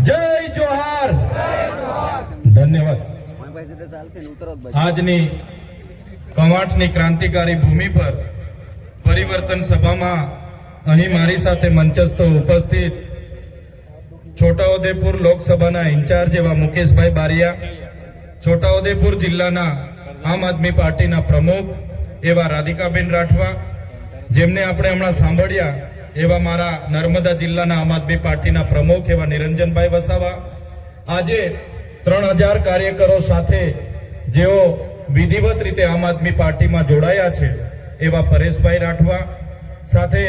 જય જોહાર. ધન્યવાદ. આજની કવાંટની ક્રાંતિકારી ભૂમિ પર પરિવર્તન સભામાં અહીં મારી સાથે મંચસ્થ ઉપસ્થિત છોટાઉદેપુર લોકસભાના ઇન્ચાર્જ એવા મુકેશભાઈ બારિયા, છોટાઉદેપુર જિલ્લાના આમ આદમી પાર્ટીના પ્રમુખ એવા રાધિકાબેન રાઠવા, જેમને આપણે હમણાં સાંભળ્યા એવા મારા નર્મદા જિલ્લાના આમ આદમી પાર્ટીના પ્રમુખ એવા નિરંજનભાઈ વસાવા, આજે 3000 કાર્યકરો સાથે જેઓ વિધિવત રીતે આમ આદમી પાર્ટીમાં જોડાયા છે એવા પરેશભાઈ રાઠવા, સાથે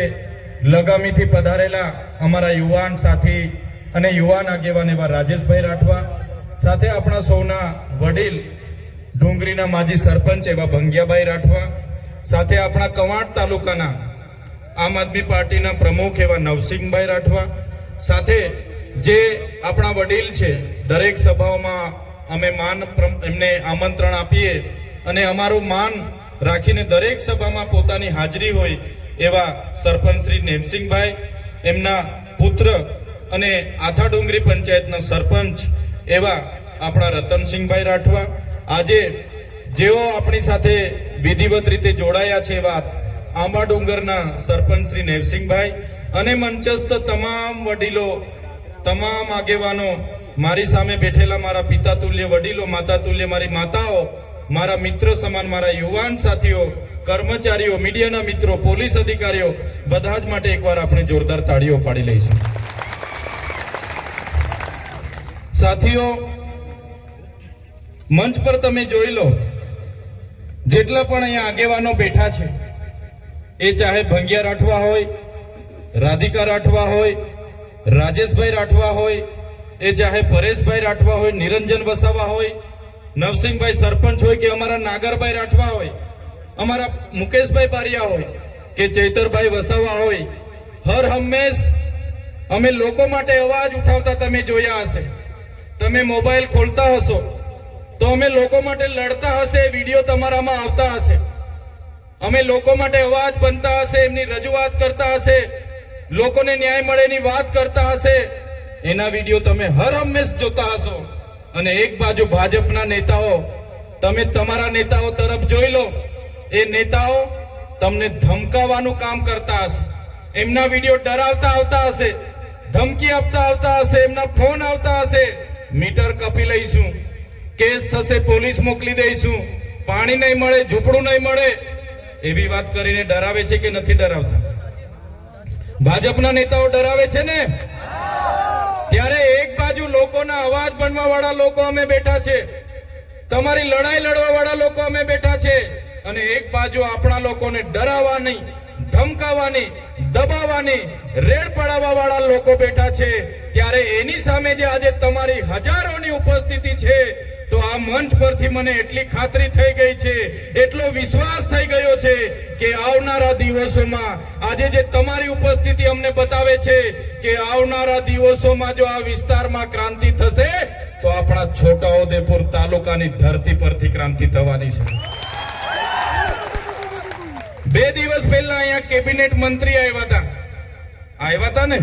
લગામીથી પધારેલા અમારા યુવાન સાથી અને યુવાન આગેવાન એવા રાજેશભાઈ રાઠવા, સાથે આપણા સૌના વડીલ ડુંગરીના માજી સરપંચ એવા ભંગિયાભાઈ રાઠવા, સાથે આપણા કવાંટ તાલુકાના આમ આદમી પાર્ટીના પ્રમુખ એવા નવસિંહભાઈ રાઠવા, સાથે જે આપણા વડીલ છે દરેક સભાઓમાં અમે એમને આમંત્રણ આપીએ અને અમારું માન રાખીને દરેક સભામાં પોતાની હાજરી હોય એવા સરપંચ શ્રી નેમસિંહભાઈ, એમના પુત્ર અને આથા ડુંગરી પંચાયતના સરપંચ એવા આપણા રતનસિંહભાઈ રાઠવા, આજે જેઓ આપણી સાથે વિધિવત રીતે જોડાયા છે એવા આંબા ડુંગરના સરપંચ શ્રી નેવસિંહભાઈ અને મંચસ્થ તમામ વડીલો, તમામ આગેવાનો, મારી સામે બેઠેલા મારા પિતા તુલ્ય વડીલો, માતા તુલ્ય મારી માતાઓ, મારા મિત્ર સમાન મારા યુવાન સાથીઓ, કર્મચારીઓ, મીડિયાના મિત્રો, પોલીસ અધિકારીઓ, બધા જ માટે એકવાર આપણે જોરદાર તાળીઓ પાડી લઈશું. સાથીઓ, મંચ પર તમે જોઈ લો, જેટલા પણ અહીંયા આગેવાનો બેઠા છે, એ ચાહે ભંગિયા રાઠવા હોય, રાધિકા રાઠવા હોય, રાજેશભાઈ રાઠવા હોય, એ ચાહે પરેશભાઈ રાઠવા હોય, નિરંજન વસાવા હોય, નવસિંહભાઈ સરપંચ હોય કે અમારા નાગરભાઈ રાઠવા હોય, અમારા મુકેશભાઈ બારિયા હોય કે ચૈતરભાઈ વસાવા હોય, હર હંમેશ અમે લોકો માટે અવાજ ઉઠાવતા તમે જોયા હશે. તમે મોબાઈલ ખોલતા હશો તો અમે લોકો માટે લડતા હશે, વિડીયો તમારામાં આવતા હશે. અમે લોકો માટે અવાજ બનતા હશે, એમની રજૂઆત કરતા હશે, લોકોને ન્યાય મળેની વાત કરતા હશે, એના વિડીયો તમે હર હંમેશ જોતા હશો. અને એક બાજુ ભાજપના નેતાઓ, તમે તમારા નેતાઓ તરફ જોઈ લો, એ નેતાઓ તમને ધમકાવવાનું કામ કરતા હશે, એમના વિડીયો ડરાવતા આવતા હશે, ધમકી આપતા આવતા હશે, એમના ફોન આવતા હશે, મીટર કપી લઈશું, કેસ થશે, પોલીસ મોકલી દઈશું, પાણી નહીં મળે, ઝૂંપડું નહીં મળે, એવી વાત કરીને ડરાવે છે કે નથી ડરાવતા? ભાજપના નેતાઓ ડરાવે છે ને? ત્યારે એક બાજુ લોકોના અવાજ બનવા વાળા લોકો અમે બેઠા છે, તમારી લડાઈ લડવા વાળા લોકો અમે બેઠા છે, અને એક બાજુ આપણા લોકોને ડરાવવાની, ધમકાવવાની, દબાવવાની, રેડ પડાવવા વાળા લોકો બેઠા છે. ત્યારે એની સામે જે આજે તમારી હજારોની ઉપસ્થિતિ છે, તો આ મંચ પરથી મને એટલી ખાતરી થઈ ગઈ છે, એટલો વિશ્વાસ થઈ ગયો છે કે આવનારા દિવસોમાં આજે જે તમારી ઉપસ્થિતિ અમને બતાવે છે કે આવનારા દિવસોમાં જો આ વિસ્તારમાં ક્રાંતિ થશે તો આપણા છોટાઉદેપુર તાલુકાની ધરતી પરથી ક્રાંતિ થવાની છે. 2 દિવસ પહેલા અહીંયા કેબિનેટ મંત્રી આવ્યા હતા ને,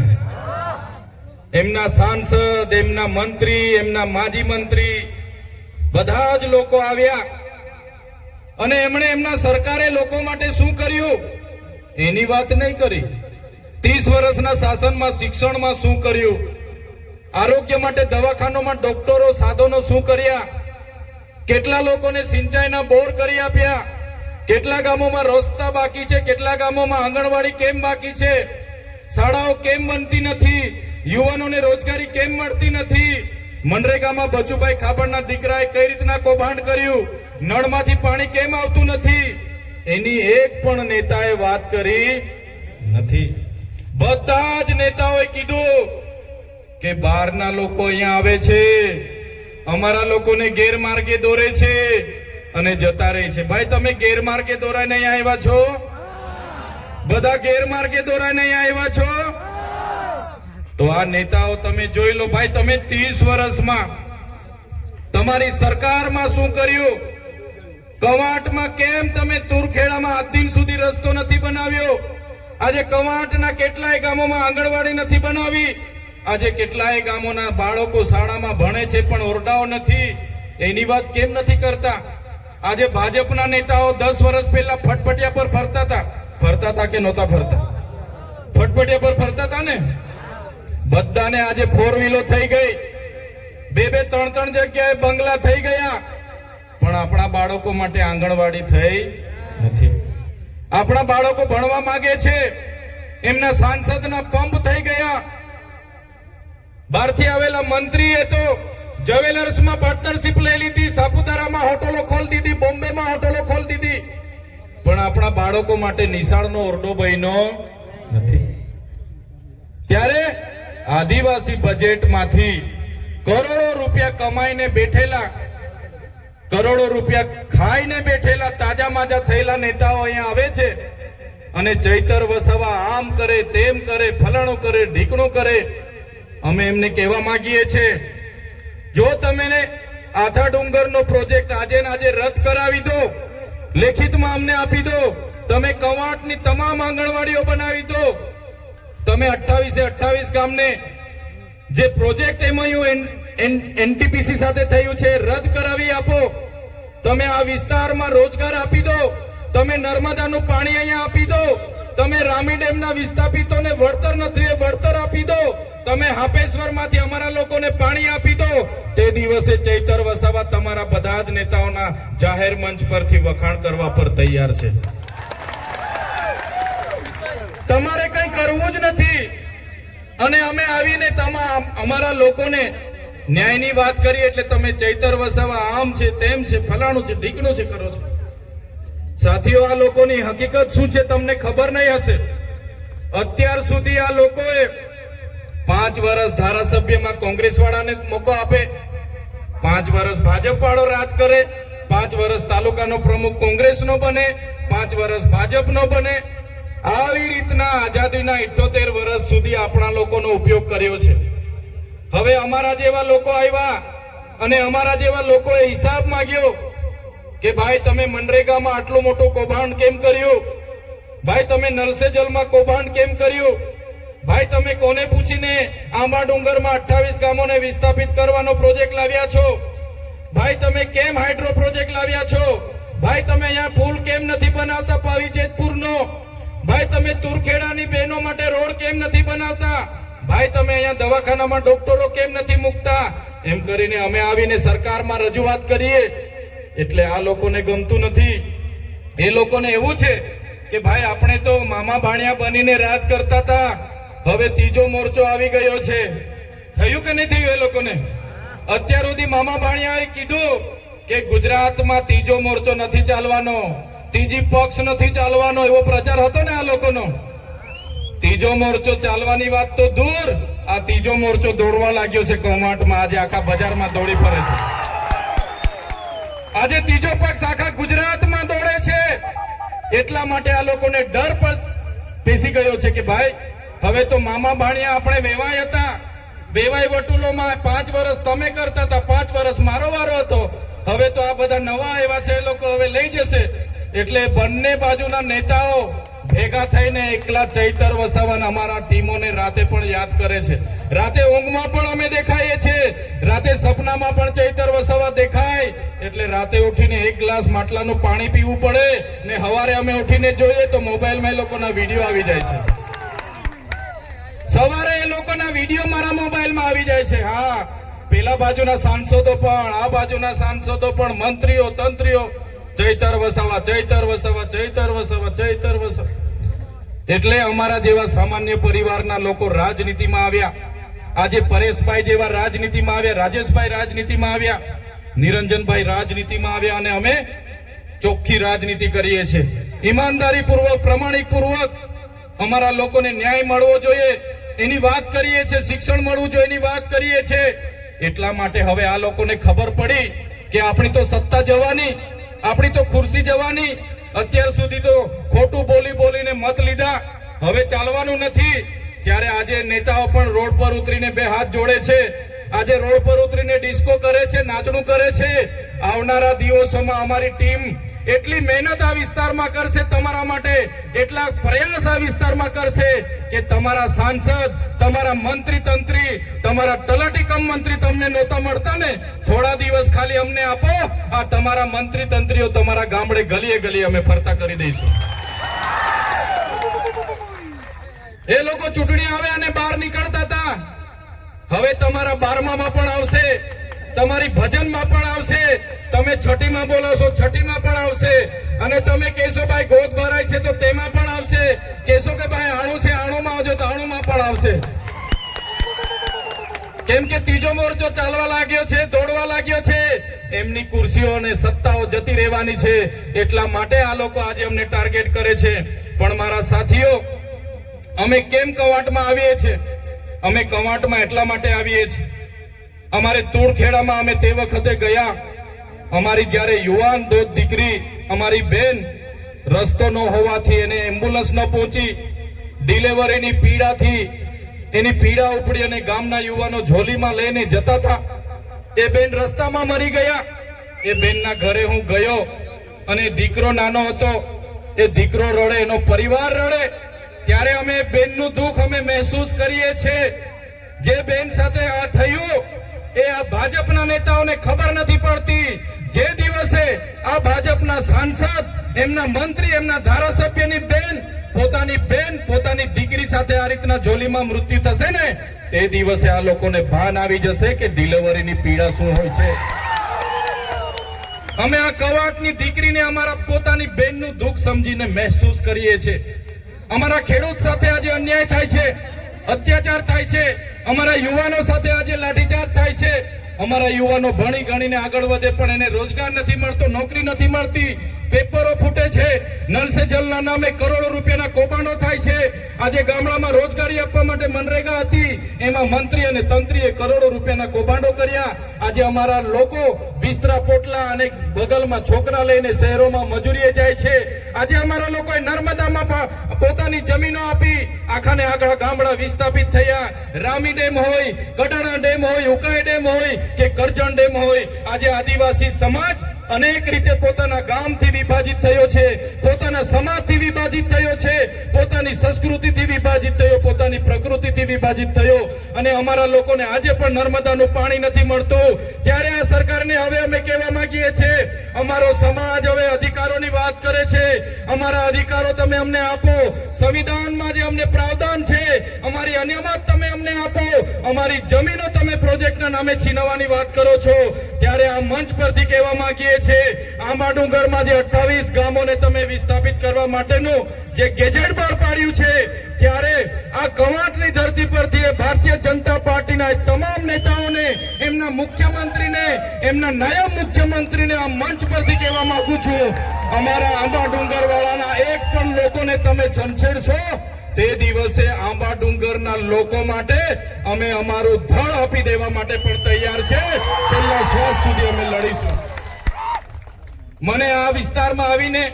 એમના સાંસદ, એમના મંત્રી, એમના માજી મંત્રી, બધા જ લોકો આવ્યા અને એમણે એમના સરકારે લોકો માટે શું કર્યું એની વાત નહીં કરી. 30 વર્ષના શાસનમાં શિક્ષણમાં શું કર્યું, આરોગ્ય માટે દવાખાનામાં ડોક્ટરો, સાધનો શું કર્યા, કેટલા લોકોને સિંચાઈના બોર કરી આપ્યા, કેટલા ગામોમાં રસ્તા બાકી છે, કેટલા ગામોમાં આંગણવાડી કેમ બાકી છે, શાળાઓ કેમ બનતી નથી, યુવાનોને રોજગારી કેમ મળતી નથી, મનરેગામાં બચુભાઈ ખાબડના દીકરાએ કઈ રીતના કૌભાંડ કર્યું, નળમાંથી પાણી કેમ આવતું નથી, એની એક પણ નેતાએ વાત કરી નથી. બધા જ નેતાઓએ કીધું કે બહારના લોકો અહીંયા આવે છે, અમારા લોકોને ગેરમાર્ગે દોરે છે અને જતા રહે છે. ભાઈ, તમે ગેરમાર્ગે દોરાઈને અહીંયા આવ્યા છો? બધા ગેરમાર્ગે દોરાઈને અહીંયા આવ્યા છો? તો આ નેતાઓ તમે જોઈ લો ભાઈ, તમે 30 વર્ષમાં તમારી સરકારમાં શું કર્યું? કવાંટમાં કેમ તમે તુરખેડામાં આજ દિન સુધી રસ્તો નથી બનાવ્યો? આજે કવાંટના કેટલાય ગામોમાં આંગણવાડી નથી બનાવી, આજે કેટલાય ગામોના બાળકો શાળામાં ભણે છે પણ ઓરડાઓ નથી, એની વાત કેમ નથી કરતા? આજે ભાજપના નેતાઓ 10 વર્ષ પહેલા ફટફટિયા પર ફરતા હતા કે નહોતા ફરતા? ફટફટિયા પર ફરતા હતા ને. બધાને આજે 4 વ્હીલો થઈ ગઈ, 2-3 જગ્યાએ બંગલા થઈ ગયા, પણ આપણા બાળકો માટે આંગણવાડી થઈ નથી. આપણા બાળકો ભણવા માંગે છે, એમના સાંસદના પંપ થઈ ગયા. બહારથી આવેલા મંત્રીએ તો જ્વેલર્સમાં પાર્ટનરશિપ લઈ લીધી, સાપુતારામાં હોટલો ખોલી દીધી, બોમ્બેમાં હોટલો ખોલી દીધી, પણ આપણા બાળકો માટે નિશાળનો ઓરડો બન્યો નથી. ત્યારે આદિવાસી બજેટમાંથી કરોડો રૂપિયા કમાઈને બેઠેલા, કરોડો રૂપિયા ખાઈને બેઠેલા, તાજા માજા થયેલા નેતાઓ અહીંયા આવે છે અને ચૈતર વસાવા આમ કરે, તેમ કરે, ફલાણું કરે, ઢીકણું કરે. અમે એમને કહેવા માંગીએ છીએ, જો તમે આથા ડુંગરનો પ્રોજેક્ટ આજે ને આજે રદ કરાવી દો, લેખિતમાં અમને આપી દો, તમે કવાંટની તમામ આંગણવાડીઓ બનાવી દો, તમે 28 ગામને જે પ્રોજેક્ટ એમઓયુ એનટીપીસી સાથે થયું છે રદ કરાવી આપો, તમે આ વિસ્તારમાં રોજગાર આપી દો, તમે નર્મદાનું પાણી અહીંયા આપી દો, તમે રામી ડેમના વિસ્થાપિતોને વળતર નથી એ વળતર આપી દો, તમે હાપેશ્વરમાંથી અમારા લોકોને પાણી આપી દો, તે દિવસે ચૈતર વસાવા તમારા બધા જ નેતાઓના જાહેર મંચ પરથી વખાણ કરવા પર તૈયાર છે. તમારે કંઈ કરવું જ નથી અને અમે આવીને અમારા લોકોને ન્યાયની વાત કરી એટલે તમે ચૈતર વસાવા આમ છે, તેમ છે, ફલાણું છે, ઢીકણું છે કરો છો. સાથીઓ, આ લોકોની હકીકત શું છે તમને ખબર નહીં હશે. અત્યાર સુધી આ લોકોએ 5 વર્ષ ધારાસભ્યમાં કોંગ્રેસ વાળાને મોકો આપે, 5 વર્ષ ભાજપ વાળો રાજ કરે, 5 વર્ષ તાલુકાનો પ્રમુખ કોંગ્રેસનો બને, 5 વર્ષ ભાજપનો બને. આવી રીતના આઝાદીના 78 વર્ષ સુધી આપણા લોકોનો ઉપયોગ કર્યો છે. હવે અમારા જેવા લોકો આવ્યા અને અમારા જેવા લોકોએ હિસાબ માંગ્યો કે ભાઈ તમે મનરેગામાં આટલું મોટું કૌભાંડ કેમ કર્યું, ભાઈ તમે નલ સે જલમાં કૌભાંડ કેમ કર્યું, ભાઈ તમે કોને પૂછીને આંબા ડુંગરમાં 28 ગામોને વિસ્થાપિત કરવાનો પ્રોજેક્ટ લાવ્યા છો, ભાઈ તમે કેમ હાઇડ્રો પ્રોજેક્ટ લાવ્યા છો, ભાઈ તમે અહીંયા પુલ કેમ નથી બનાવતા પાવીજેતપુરનો, ભાઈ તમે તુરખેડાની બહેનો માટે રોડ કેમ નથી બનાવતા, ભાઈ તમે અહીંયા દવાખાનામાં ડોક્ટરો કેમ નથી મૂકતા, એમ કરીને અમે આવીને સરકારમાં રજૂઆત કરીએ એટલે આ લોકોને ગમતું નથી. એ લોકોને એવું છે કે ભાઈ આપણે તો મામા ભાણિયા બનીને રાજ કરતા હતા, હવે ત્રીજો મોરચો આવી ગયો છે. થયું કે નહીં થયું? એ લોકોને અત્યાર સુધી મામા ભાણિયાએ કીધું કે ગુજરાતમાં ત્રીજો મોરચો નથી ચાલવાનો, ત્રીજી પક્ષ નથી ચાલવાનો, એવો પ્રચાર હતો ને આ લોકોનો. ત્રીજો મોરચો ચાલવાની વાત તો દૂર, આ ત્રીજો મોરચો દોડવા લાગ્યો છે કૌભાંડમાં. આજે આખા બજારમાં દોડી ફરે છે. આજે ત્રીજો પક્ષ આખા ગુજરાતમાં દોડે છે. એટલા માટે આ લોકોને ડર પણ બેસી ગયો છે કે ભાઈ હવે તો મામા ભાણિયા આપણે વેવાય હતા, વેવાય વટુલોમાં 5 વર્ષ તમે કરતા હતા, 5 વર્ષ મારો વારો હતો, હવે તો આ બધા નવા આવ્યા છે એ લોકો હવે લઈ જશે. એટલે બંને બાજુના નેતાઓ ભેગા થઈને એકલા ચૈતર વસાવાના અમારા ટીમોને રાતે પણ યાદ કરે છે. રાતે ઊંઘમાં પણ અમે દેખાઈએ છીએ, રાતે સપનામાં પણ ચૈતર વસાવા દેખાય એટલે રાતે ઉઠીને 1 ગ્લાસ માટલાનું પાણી પીવું પડે ને સવારે અમે ઉઠીને જોઈએ તો મોબાઈલમાં એ લોકોના વિડીયો આવી જાય છે. સવારે એ લોકોના વિડીયો મારા મોબાઈલમાં આવી જાય છે. હા, પેલા બાજુના સાંસદો પણ, આ બાજુના સાંસદો પણ, મંત્રીઓ તંત્રીઓ ચૈતર વસાવા, ચૈતર વસાવા, ચૈતર વસાવા, ચૈતર વસાવા. એટલે અમારા જેવા સામાન્ય પરિવારના લોકો રાજનીતિમાં આવ્યા. આજે પરેશભાઈ જેવા રાજનીતિમાં આવ્યા, રાજેશભાઈ રાજનીતિમાં આવ્યા, નિરંજનભાઈ રાજનીતિમાં આવ્યા અને અમે ચોખ્ખી રાજનીતિ કરીએ છીએ. ઈમાનદારી પૂર્વક, પ્રમાણિક પૂર્વક અમારા લોકોને ન્યાય મળવો જોઈએ એની વાત કરીએ છીએ, શિક્ષણ મળવું જોઈએ એની વાત કરીએ છીએ. એટલા માટે હવે આ લોકોને ખબર પડી કે આપણી તો સત્તા જવાની, આપણી તો ખુરશી જવાની. અત્યાર સુધી તો ખોટું બોલી બોલીને મત લીધા, હવે ચાલવાનું નથી. ત્યારે આજે નેતાઓ પણ રોડ પર ઉતરીને 2 હાથ જોડે છે. આજે રોડ પર ઉતરીને ડિસ્કો કરે છે, નાચણું કરે છે. આવનારા દિવસોમાં અમારી ટીમ એટલી મહેનત આ વિસ્તારમાં કરશે તમારા માટે, એટલા પ્રયાસ આ વિસ્તારમાં કરશે કે તમારા સાંસદ, તમારા મંત્રી તંત્રી, તમારા તલાટી કમ મંત્રી તમને નહોતા મળતા ને, થોડા દિવસ ખાલી અમને આપો, આ તમારા મંત્રી તંત્રીઓ તમારા ગામડે ગલીએ ગલીએ અમે ફરતા કરી દઈશું. એ લોકો ચૂંટણી આવે અને બહાર નીકળતા હતા, હવે તમારા 12માં પણ આવશે, તમારી ભજનમાં પણ આવશે, તમે છઠ્ઠીમાં બોલાવશો છઠ્ઠીમાં પણ આવશે, અને તમે કહેશો ભાઈ ગોદ ભરાય છે તો તેમાં પણ આવશે, કહેશો કે ભાઈ આણું છે આણુંમાં આવજો તો આણુંમાં પણ આવશે. કેમ કે ત્રીજો મોરચો ચાલવા લાગ્યો છે, દોડવા લાગ્યો છે, એમની ખુરશીઓ અને સત્તાઓ જતી રહેવાની છે, એટલા માટે આ લોકો આજે અમને ટાર્ગેટ કરે છે. પણ મારા સાથીઓ, અમે કેમ કવાંટમાં આવીએ છીએ? અમે કવાંટમાં એટલા માટે આવીએ છીએ, અમારે તુળખેડામાં અમે તે વખતે ગયા, અમારી જ્યારે યુવાન દોત દીકરી, અમારી બેન રસ્તો ન હોવાથી એને એમ્બ્યુલન્સ ન પહોંચી, ડિલિવરીની પીડાથી એની પીડા ઉપડી અને ગામના યુવાનો ઝોલીમાં લઈને જતા હતા, એ બેન રસ્તામાં મરી ગયા. એ બેનના ઘરે હું ગયો અને દીકરો નાનો હતો, એ દીકરો રડે, એનો પરિવાર રડે, ત્યારે અમે બેનનું દુઃખ અમે મહેસૂસ કરીએ છીએ. જે બેન સાથે આ થયું એ આ ભાજપના નેતાઓને ખબર નથી પડતી. જે દિવસે આ ભાજપના સાંસદ, એમના મંત્રી, એમના ધારાસભ્યની બેન, પોતાની દીકરી સાથે આ રીતના જોલીમાં મૃત્યુ થશે ને, તે દિવસે આ લોકોને ભાન આવી જશે કે ડિલિવરીની પીડા શું હોય છે. અમે આ કવાંટની દીકરીને અમારા પોતાની બેનનું દુઃખ સમજીને મહેસૂસ કરીએ છીએ. અમારા ખેડૂત સાથે આજે અન્યાય થાય છે, અત્યાચાર થાય છે, અમારા યુવાનો સાથે આજે લાઠીચાર્જ થાય છે. અમારા યુવાનો ભણી ગણીને આગળ વધે પણ એને રોજગાર નથી મળતો, નોકરી નથી મળતી, પેપરો ફૂટે છે, નલ સે જલના નામે કરોડો રૂપિયાના કૌભાંડો થાય છે. આજે ગામડામાં રોજગારી આપવા માટે મનરેગા હતી, એમાં મંત્રી અને તંત્રીએ કરોડો રૂપિયાના કૌભાંડો કર્યા. આજે અમારા લોકો બિસ્તરા પોટલા અને બગલમાં છોકરા લઈને શહેરોમાં મજૂરીએ જાય છે. આજે અમારા લોકોએ નર્મદામાં પોતાની જમીનો આપી આખાને આગળ ગામડા વિસ્થાપિત થયા. રામી ડેમ હોય, કડાણા ડેમ હોય, ઉકાઈ ડેમ હોય કે કરજણ ડેમ હોય, આજે આદિવાસી સમાજ અનેક રીતે પોતાના ગામથી વિભાજિત થયો છે, પોતાના સમાજથી વિભાજિત થયો છે, પોતાની સંસ્કૃતિથી વિભાજિત થયો, પોતાની પ્રકૃતિથી વિભાજિત થયો. અને અમારા લોકોને આજે પણ નર્મદાનું પાણી નથી મળતું. ત્યારે આ સરકારને હવે અમે કહેવા માંગીએ છીએ, અમારો સમાજ હવે અધિકારોની વાત કરે છે, અમારા અધિકારો તમે અમને આપો, સંવિધાનમાં જે અમને પ્રાવધાન છે અમારી અનામત તમે અમને આપો, અમારી જમીનો તમે પ્રોજેક્ટના નામે છીનવવાની વાત કરો છો. ત્યારે આ મંચ પરથી કહેવા માંગીએ છે, આંબા ડુંગરમાં જે 28 ગામોને તમે વિસ્થાપિત કરવા માટેનું જે ગેજેટ બહાર પાડ્યું છે, ત્યારે આ કવાંટની ધરતી પરથી ભારતીય જનતા પાર્ટીના તમામ નેતાઓને, એમના મુખ્યમંત્રીને, એમના નાયબ મુખ્યમંત્રીને આ મંચ પરથી કહેવા માંગુ છું, અમારા આંબા ડુંગર વાળાના એક પણ લોકોને તમે છંછેડશો, તે દિવસે આંબા ડુંગરના લોકો માટે અમે અમારું ધડ આપી દેવા માટે પણ તૈયાર છે. છેલ્લા શ્વાસ સુધી અમે લડીશું. મને આ વિસ્તારમાં આવીને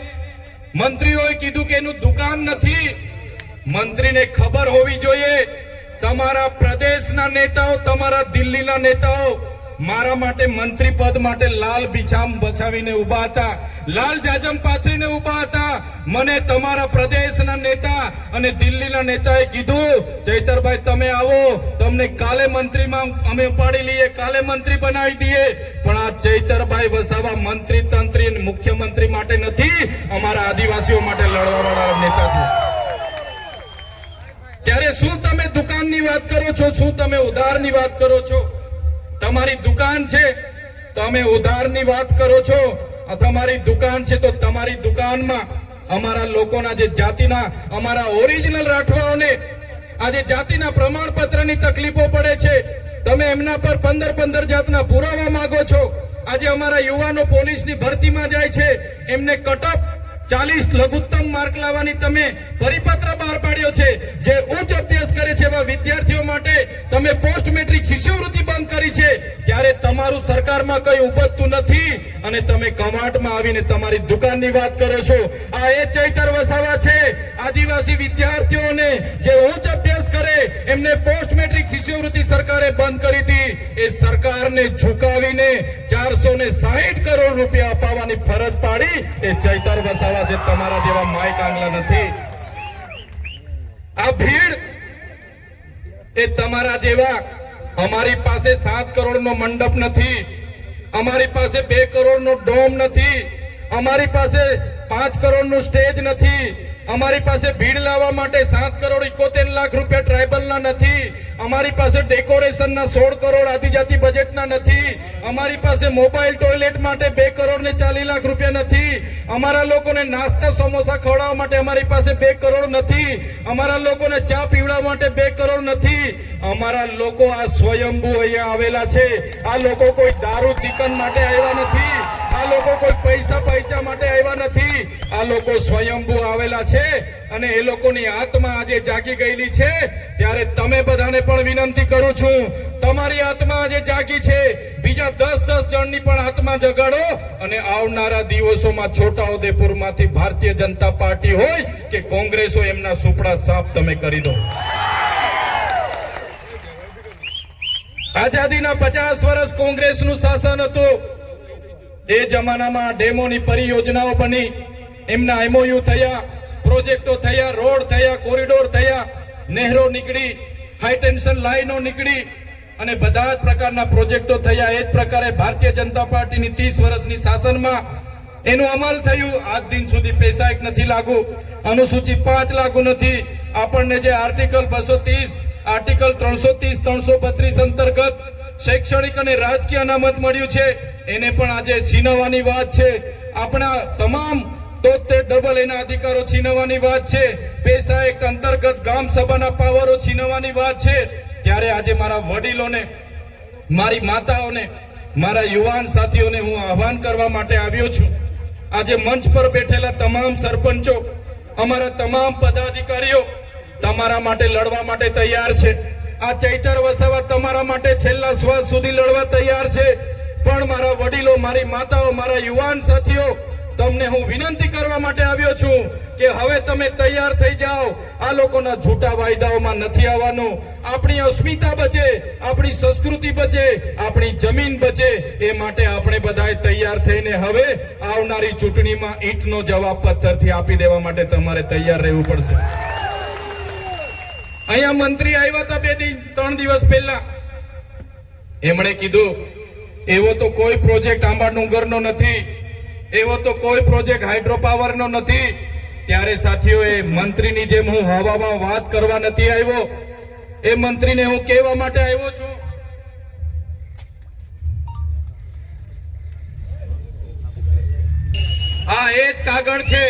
મંત્રીઓએ કીધું કે એનું દુકાન નથી. મંત્રીને ખબર હોવી જોઈએ, તમારા પ્રદેશના નેતાઓ, તમારા દિલ્હીના નેતાઓ મારા માટે મંત્રી પદ માટે લાલ બિછામ બચાવીને ઉભા હતા, લાલ જાજમ પાથરીને ઉભા હતા. મને તમારા પ્રદેશના નેતા અને દિલ્હીના નેતાએ કીધું, ચૈતરભાઈ તમે આવો, તમને કાલે મંત્રીમાં અમે ઉપાડી લઈએ, કાલે મંત્રી બનાવી દઈએ. પણ આ ચૈતરભાઈ વસાવા મંત્રી તંત્રી અને મુખ્યમંત્રી માટે નથી, અમારા આદિવાસીઓ માટે લડવાવાળા નેતા છે. ત્યારે શું તમે દુકાનની વાત કરો છો? શું તમે ઉધારની વાત કરો છો? તમારી દુકાન છે, તમે ઉધારની વાત કરો છો. તમારી દુકાન છે તો તમારી દુકાનમાં અમારા લોકોના જે જાતિના, અમારા ઓરિજિનલ રાઠવાઓને આજે જાતિના પ્રમાણપત્રની તકલીફો પડે છે, તમે એમના પર 15 જાતના પુરાવા માંગો છો. આજે અમારા યુવાનો પોલીસની ભરતીમાં જાય છે, એમને કટઅપ 40 લઘુત્તમ માર્ક લાવવાની તમે પરિપત્ર બહાર પાડ્યો છે. જે ઉચ્ચ અભ્યાસ કરે છે એવા વિદ્યાર્થીઓ માટે તમે પોસ્ટ મેટ્રિક શિષ્યવૃત્તિ બંધ કરી છે. ત્યારે તમારું સરકારમાં કઈ ઉપજતું નથી અને તમે કવાંટમાં આવીને તમારી દુકાનની વાત કરો છો. આ એ ચૈતર વસાવા છે, આદિવાસી વિદ્યાર્થીઓને જે ઉચ્ચ અભ્યાસ કરે એમને પોસ્ટ મેટ્રિક શિષ્યવૃત્તિ સરકારે બંધ કરી હતી. એ એ સરકારને ઝુકાવીને 460 કરોડ રૂપિયા અપાવવાની ફરજ પાડી એ ચૈતર વસાવા છે, તમારા જેવા માય કાંગલા નથી. આ ભીડ એ તમારા જેવા, અમારી પાસે 7 કરોડનો મંડપ નથી, અમારી પાસે 2 કરોડનો ડોમ નથી, અમારી પાસે 5 કરોડનું સ્ટેજ નથી, અમારી પાસે ભીડ લાવવા માટે 7 કરોડ 71 લાખ રૂપિયા ટ્રાઇબલના નથી, અમારી પાસે ડેકોરેશનના 16 કરોડ આદિજાતિ બજેટના નથી, અમારી પાસે મોબાઈલ ટોયલેટ માટે 2 કરોડ ને 40 લાખ રૂપિયા નથી, અમારા લોકોને નાસ્તા સમોસા ખવડાવવા માટે અમારી પાસે 2 કરોડ નથી, અમારા લોકોને ચા પીવડાવવા માટે 2 કરોડ નથી. અમારા લોકો આ સ્વયંભૂ અહીંયા આવેલા છે. આ લોકો કોઈ દારૂ ચિકન માટે આવ્યા નથી, આ લોકો કોઈ પૈસા પૈસા માટે આવ્યા નથી, આ લોકો સ્વયંભૂ આવેલા છે. અને એ લોકોની આત્મા આજે જાગી ગયેલી છે. ત્યારે તમે બધાને પણ વિનંતી કરું છું, તમારી આત્મા આજે જાગી છે, બીજા 10 જણની પણ આત્મા જગાડો અને આવનારા દિવસોમાં છોટાઉદેપુરમાંથી ભારતીય જનતા પાર્ટી હોય કે કોંગ્રેસ હોય, એમના સુપડા સાફ તમે કરી દો. આઝાદીના 50 વર્ષ કોંગ્રેસનું શાસન હતું. એ જમાનામાં ડેમોની પરિયોજનાઓ બની, એમના એમઓયુ થયા, પ્રોજેક્ટો થયા, રોડ થયા, કોરિડોર થયા, નહેરો નીકળી, હાઈ ટેન્શન લાઈનો નીકળી અને બધા જ પ્રકારના પ્રોજેક્ટો થયા. એ જ પ્રકારે ભારતીય જનતા પાર્ટીની 30 વર્ષની શાસનમાં એનું અમલ થયું. આજ દિન સુધી પૈસા એક નથી લાગુ, અનુસૂચિ 5 લાગુ નથી. આપણને જે આર્ટિકલ 230, આર્ટિકલ 330, 332 અંતર્ગત શૈક્ષણિક અને રાજકીય અનામત મળ્યું છે, એને પણ આજે છીનવવાની વાત છે. આપણા તમામ 73 ડબલ એના અધિકારો છીનવવાની વાત છે. પૈસા એક્ટ અંતર્ગત ગામ સભાના પાવરો છીનવવાની વાત છે. ત્યારે આજે મારા વડીલોને, મારી માતાઓને, મારા યુવાન સાથીઓને હું આહવાન કરવા માટે આવ્યો છું. આજે મંચ પર બેઠેલા તમામ સરપંચો, અમારા તમામ પદાધિકારીઓ તમારા માટે લડવા માટે તૈયાર છે. આ ચૈતર વસાવા તમારા માટે છેલ્લા શ્વાસ સુધી લડવા તૈયાર છે. પણ મારા વડીલો, મારી માતાઓ, મારા યુવાન સાથીઓ, તમને હું વિનંતી કરવા માટે આવ્યો છું કે હવે તમે તૈયાર થઈ જાઓ. આ લોકોના झूठा વાયદાઓમાં નથી આવવાનું. આપણી અસ્મિતા બચે, આપણી સંસ્કૃતિ બચે, આપણી જમીન બચે, એ માટે આપણે બધાએ તૈયાર થઈને હવે આવનારી ચૂંટણીમાં ઈંટનો જવાબ પથ્થરથી આપી દેવા માટે તમારે તૈયાર રહેવું પડશે. અહીંયા મંત્રી આવ્યા હતા 2-3 દિવસ પહેલા. એમણે કીધું એવો તો કોઈ પ્રોજેક્ટ આંબા ડુંગરનો નથી, એવો તો કોઈ પ્રોજેક્ટ હાઇડ્રો પાવરનો નથી. ત્યારે સાથીઓએ મંત્રીની જેમ હું હવામાં વાત કરવા નથી આવ્યો. એ મંત્રીને હું કહેવા માટે આવ્યો છું, આ એ જ કાગળ છે,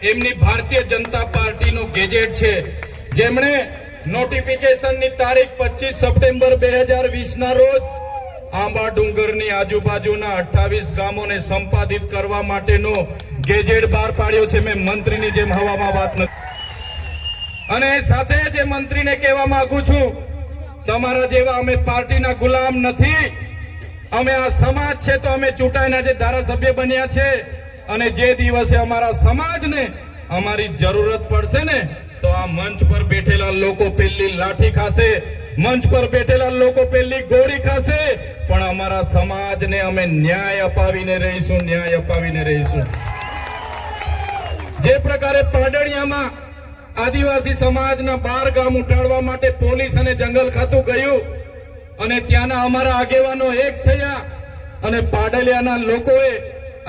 એમની ભારતીય જનતા પાર્ટીનું ગેજેટ છે, જેમણે નોટિફિકેશનની તારીખ 25 સપ્ટેમ્બર 2020 ના રોજ આંબા ડુંગરની આજુબાજુના 28 ગામોને સંપાદિત કરવા માટેનો ગેજેટ બહાર પાડ્યો છે. મેં મંત્રીની જેમ હવામાં વાત નથી. અને સાથે જ મંત્રીને કહેવા માંગુ છું, તમારા જેવા અમે પાર્ટીના ગુલામ નથી. અમે આ સમાજ છે તો અમે ચૂંટાઈને જે ધારાસભ્ય બન્યા છે. અને જે દિવસે અમારા સમાજને અમારી જરૂરત પડશે ને, તો આ મંચ પર બેઠેલા લોકો પેલી લાઠી ખાશે, મંચ પર બેઠેલા લોકો પેલી ગોળી ખાશે, પણ અમારા સમાજને અમે ન્યાય અપાવીને રહીશું, ન્યાય અપાવીને રહીશું. જે પ્રકારે પાડળિયામાં આદિવાસી સમાજના 12 ગામ ઉઠાડવા માટે પોલીસ અને જંગલ ખાતું ગયું અને ત્યાંના અમારા આગેવાનો એક થયા અને પાડલિયાના લોકોએ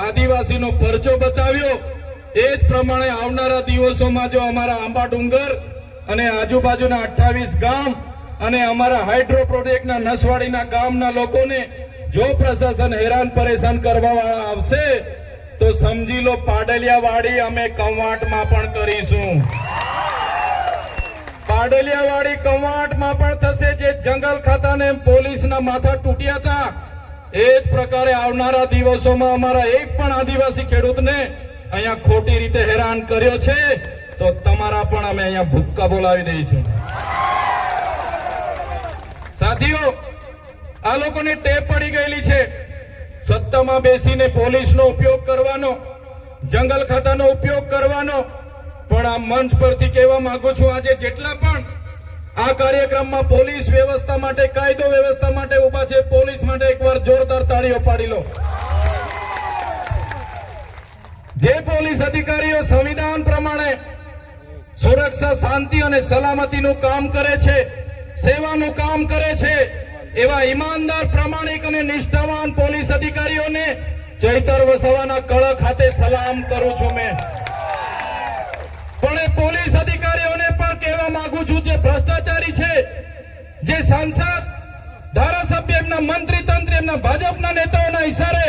આદિવાસીનો પરચો બતાવ્યો. એ જ પ્રમાણે આવનારા દિવસોમાં જો અમારા આંબા ડુંગર અને આજુબાજુના 28 ગામ અને અમારા હાઇડ્રો પ્રોજેક્ટના નસવાડીના ગામના લોકોને જો પ્રશાસન હેરાન પરેશાન કરવા આવશે તો સમજી લો પાડલિયાવાડી અમે કવાંટમાં પણ કરીશું. પાડલિયાવાડી કવાંટમાં પણ થશે. જે જંગલ ખાતાને પોલીસના માથા તૂટ્યા હતા, એ જ પ્રકારે આવનારા દિવસોમાં અમારા એક પણ આદિવાસી ખેડૂતને અહીંયા ખોટી રીતે હેરાન કર્યો છે તો તમારા પણ અમે અહીંયા ભૂક્કા બોલાવી દઈશું. સાથીઓ, આ લોકોને ટેપ પડી ગયેલી છે સત્તામાં બેસીને પોલીસનો ઉપયોગ કરવાનો, જંગલ ખાતાનો ઉપયોગ કરવાનો. પણ આ મંચ પરથી કહેવા માંગુ છું, આજે જેટલા પણ આ કાર્યક્રમમાં પોલીસ વ્યવસ્થા માટે, કાયદો વ્યવસ્થા માટે ઉભા છે, તાળીઓ પાડી લો. જે પોલીસ અધિકારીઓ સંવિધાન પ્રમાણે સુરક્ષા, શાંતિ અને સલામતીનું કામ કરે છે, સેવાનું કામ કરે છે, એવા ઈમાનદાર, પ્રામાણિક અને નિષ્ઠાવાન પોલીસ અધિકારીઓને ચૈતર વસાવાના કળ ખાતે સલામ કરું છું મેં. પણ એ પોલીસ અધિકારીઓને પણ કહેવા માંગુ છું, જે ભ્રષ્ટાચારી છે, જે સાંસદ, ધારાસભ્ય, એમના મંત્રી તંત્ર, એમના ભાજપના નેતાઓના ઇશારે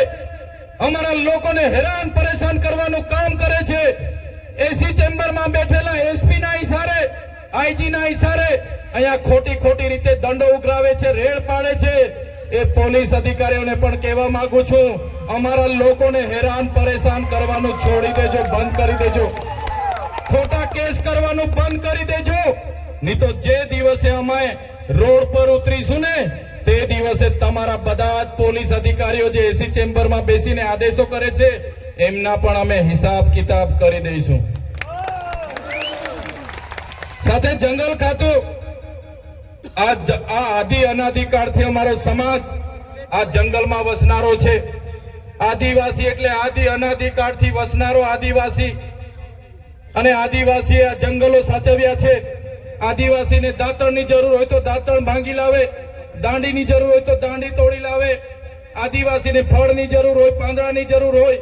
અમારા લોકોને હેરાન પરેશાન કરવાનું કામ કરે છે, એસી ચેમ્બરમાં બેઠેલા એસપી ના ઇશારે, આઈજી ના ઇશારે અહીંયા ખોટી ખોટી રીતે દંડો ઉઘરાવે છે, રેડ પાડે છે, એ પોલીસ અધિકારીઓને પણ કહેવા માંગુ છું, અમારા લોકોને હેરાન પરેશાન કરવાનું છોડી દેજો, બંધ કરી દેજો. ખોટા કેસ કરવાનું બંધ કરી દેજો. નહીં તો જે દિવસે અમે રોડ પર ઉતરીશું ને, તે દિવસે તમારા બધા જ પોલીસ અધિકારીઓ જે એસી ચેમ્બરમાં બેસીને આદેશો કરે છે, એમના પણ અમે હિસાબ કિતાબ કરી દઈશું. સાથે જંગલ ખાતું, આ આદિ અનાદિકાળથી અમારો સમાજ આ જંગલમાં વસનારો છે. આદિવાસી એટલે આદિ અનાદિકાળથી વસનારો આદિવાસી. અને આદિવાસી આ જંગલો સાચવ્યા છે. આદિવાસીને દાંતણની જરૂર હોય તો દાંતણ ભાંગી લાવે, દાંડીની જરૂર હોય તો દાંડી તોડી લાવે, આદિવાસીને ફળની જરૂર હોય, પાંદડાની જરૂર હોય,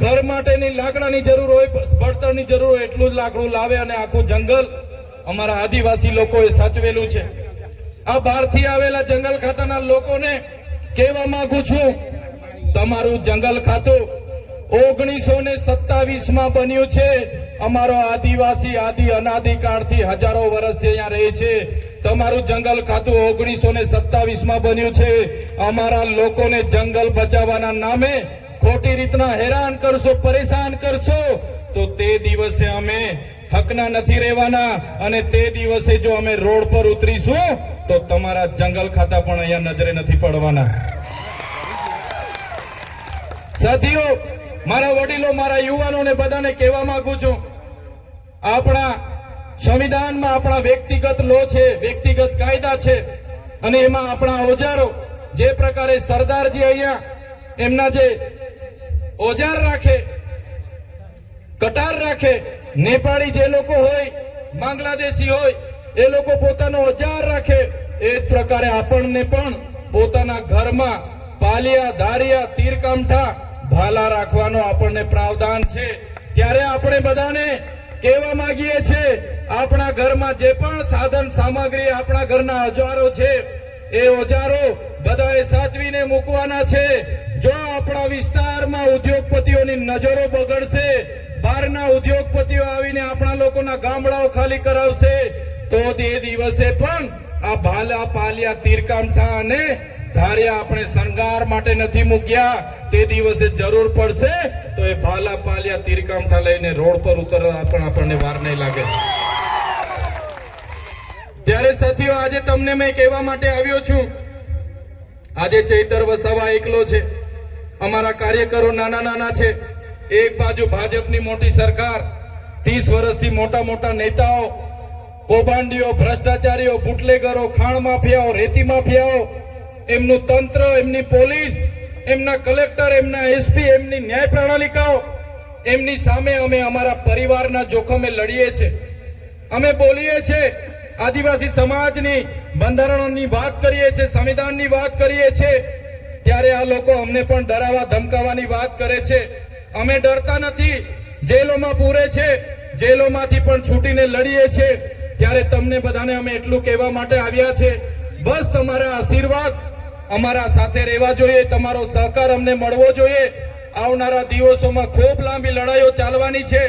ઘર માટેની લાકડાની જરૂર હોય, ભણતરની જરૂર હોય, એટલું જ લાકડું લાવે અને આખું જંગલ અમારા આદિવાસી લોકોએ સાચવેલું છે. આ બહારથી આવેલા જંગલ ખાતાના લોકોને કહેવા માંગુ છું, તમારું જંગલ ખાતું 1927માં બન્યું છે. અમારો આદિવાસી આદિ અનાદિકાળથી હજારો વર્ષથી અહીંયા રહે છે. તમારું જંગલ ખાતું 1927માં બન્યું છે. અમારા લોકોને જંગલ બચાવવાના નામે ખોટી રીતના હેરાન કરશો, પરેશાન કરશો, તો તે દિવસે અમે હકના નથી રહેવાના. અને તે દિવસે જો અમે રોડ પર ઉતરીશું તો તમારા જંગલ ખાતા પણ અહીંયા નજરે નથી પડવાના. સાથીઓ, મારા વડીલો, મારા યુવાનોને બધાને કહેવા માંગુ છું, આપણા સંવિધાનમાં આપણા વ્યક્તિગત લો છે, વ્યક્તિગત કાયદા છે, અને એમાં આપણા ઓજારો, જે પ્રકારે સરદારજી અહીંયા એમના જે ઓજાર રાખે, કટાર રાખે, નેપાળી જે લોકો હોય, બાંગ્લાદેશી હોય, એ લોકો પોતાનો ઓજાર રાખે, એ જ પ્રકારે આપણને પણ પોતાના ઘરમાં પાલિયા, ધારિયા, તીરકામઠા, ભાલા રાખવાનો આપણને પ્રાવધાન છે. ત્યારે આપણે બધાને કહેવા માંગીએ છીએ, આપણા ઘરમાં જે પણ સાધન સામગ્રી, આપણા ઘરના ઓજારો છે, એ ઓજારો બધાએ સાચવીને મૂકવાના છે. જો આપણા વિસ્તારમાં ઉદ્યોગપતિઓની નજરો બગડશે, બહારના ઉદ્યોગપતિઓ આવીને આપણા લોકોના ગામડાઓ ખાલી કરાવશે, તો તે દિવસે પણ આ ભાલા, પાલિયા, તીરકામઠા અને ધારિયા આપણે શણગાર માટે નથી મૂક્યા. તે દિવસે જરૂર પડશે તો એ ભાલા, પાલિયા, તીરકામઠા લઈને રોડ પર ઉતરવા પણ આપણને વાર નહીં લાગે. ત્યારે સાથીઓ, આજે તમને મેં કહેવા માટે આવ્યો છું, આજે ચૈતર વસાવા એકલો છે, અમારા કાર્યકરો નાના નાના છે. એક બાજુ ભાજપની મોટી સરકાર, 30 વર્ષથી મોટા મોટા નેતાઓ, કૌભાંડીઓ, ભ્રષ્ટાચારીઓ, બુટલેગરો, ખાણ માફિયાઓ, રેતી માફિયાઓ, એમનું તંત્ર, એમની પોલીસ, એમના કલેક્ટર, એમના એસપી, એમની ન્યાય પ્રણાલિકાઓ, એમની સામે અમે અમારા પરિવારના જોખમે લડીએ છીએ. અમે બોલીએ છીએ, આદિવાસી સમાજની બંધારણની વાત કરીએ છીએ, સંવિધાનની વાત કરીએ છીએ, ત્યારે આ લોકો અમને પણ ડરાવવા ધમકાવવાની વાત કરે છે. અમે ડરતા નથી, જેલોમાં પૂરે છે, જેલોમાંથી પણ છૂટીને લડીએ છીએ. ત્યારે તમને બધાને અમે એટલું કહેવા માટે આવ્યા છે, બસ તમારા આશીર્વાદ અમારા સાથે રહેવા જોઈએ, તમારો સહકાર અમને મળવો જોઈએ. આવનારા દિવસોમાં ખૂબ લાંબી લડાઈઓ ચાલવાની છે,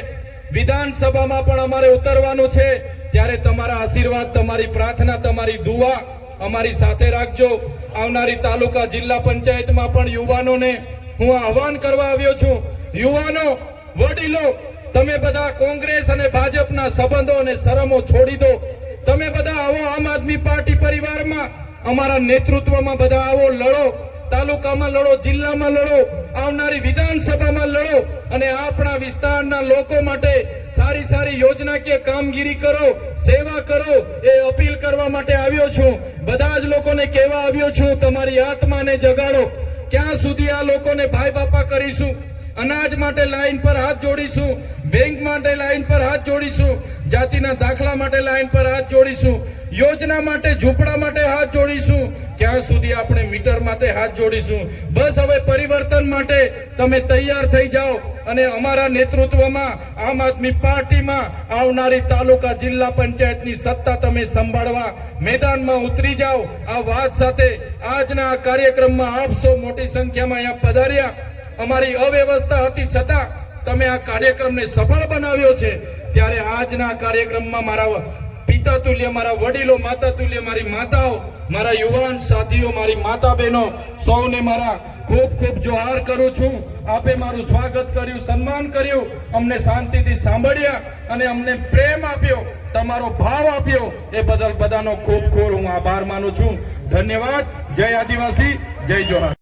વિધાનસભામાં પણ અમારે ઉતરવાનું છે. ત્યારે તમારા આશીર્વાદ, તમારી પ્રાર્થના, તમારી દુઆ અમારી સાથે રાખજો. આવનારી તાલુકા, જિલ્લા પંચાયતમાં પણ યુવાનોને હું આહવાન કરવા આવ્યો છું. યુવાનો, વડીલો, તમે બધા કોંગ્રેસ અને ભાજપના સંબંધો અને શરમો છોડી દો. તમે બધા આવો આમ આદમી પાર્ટી પરિવારમાં, અમારા નેતૃત્વમાં બધા આવો, લડો. તાલુકામાં લડો, જિલ્લામાં લડો, આવનારી વિધાનસભામાં લડો, અને આપણા વિસ્તારના લોકો માટે સારી સારી યોજનાકીય કામગીરી કરો, સેવા કરો, એ અપીલ કરવા માટે આવ્યો છું. બધા જ લોકોને કહેવા આવ્યો છું, તમારી આત્માને જગાડો. ક્યાં સુધી લોકોને ભાઈ બાપા કરીશું, અનાજ માટે લાઈન પર હાથ જોડીશું, બેંક માટે લાઈન પર હાથ જોડીશું, જાતિના દાખલા માટે લાઈન પર હાથ જોડીશું, યોજના માટે ઝૂંપડા માટે હાથ જોડીશું, ક્યાં સુધી આપણે મીટર માટે હાથ જોડીશું. બસ હવે પરિવર્તન માટે તમે તૈયાર થઈ જાઓ અને અમારા નેતૃત્વમાં આમ આદમી પાર્ટીમાં આવનારી તાલુકા જિલ્લા પંચાયતની સત્તા તમે સંભાળવા મેદાનમાં ઉતરી જાઓ. આ વાત સાથે આજના આ કાર્યક્રમમાં આપ સૌ મોટી સંખ્યામાં અહીંયા પધાર્યા. અમારી અવ્યવસ્થા હતી છતાં તમે આ કાર્યક્રમને સફળ બનાવ્યો છે. ત્યારે આજના કાર્યક્રમમાં મારા પિતા તુલ્ય, મારા વડીલો, માતા તુલ્ય, મારી માતાઓ, મારા યુવાન સાથીઓ, મારી માતા બહેનો, સૌને મારા ખૂબ ખૂબ જોહાર કરું છું. આપે મારું સ્વાગત કર્યું, સન્માન કર્યું, અમને શાંતિથી સાંભળ્યા અને અમને પ્રેમ આપ્યો, તમારો ભાવ આપ્યો, એ બદલ બધાનો ખૂબ ખૂબ હું આભાર માનું છું. ધન્યવાદ. જય આદિવાસી, જય જોહાર.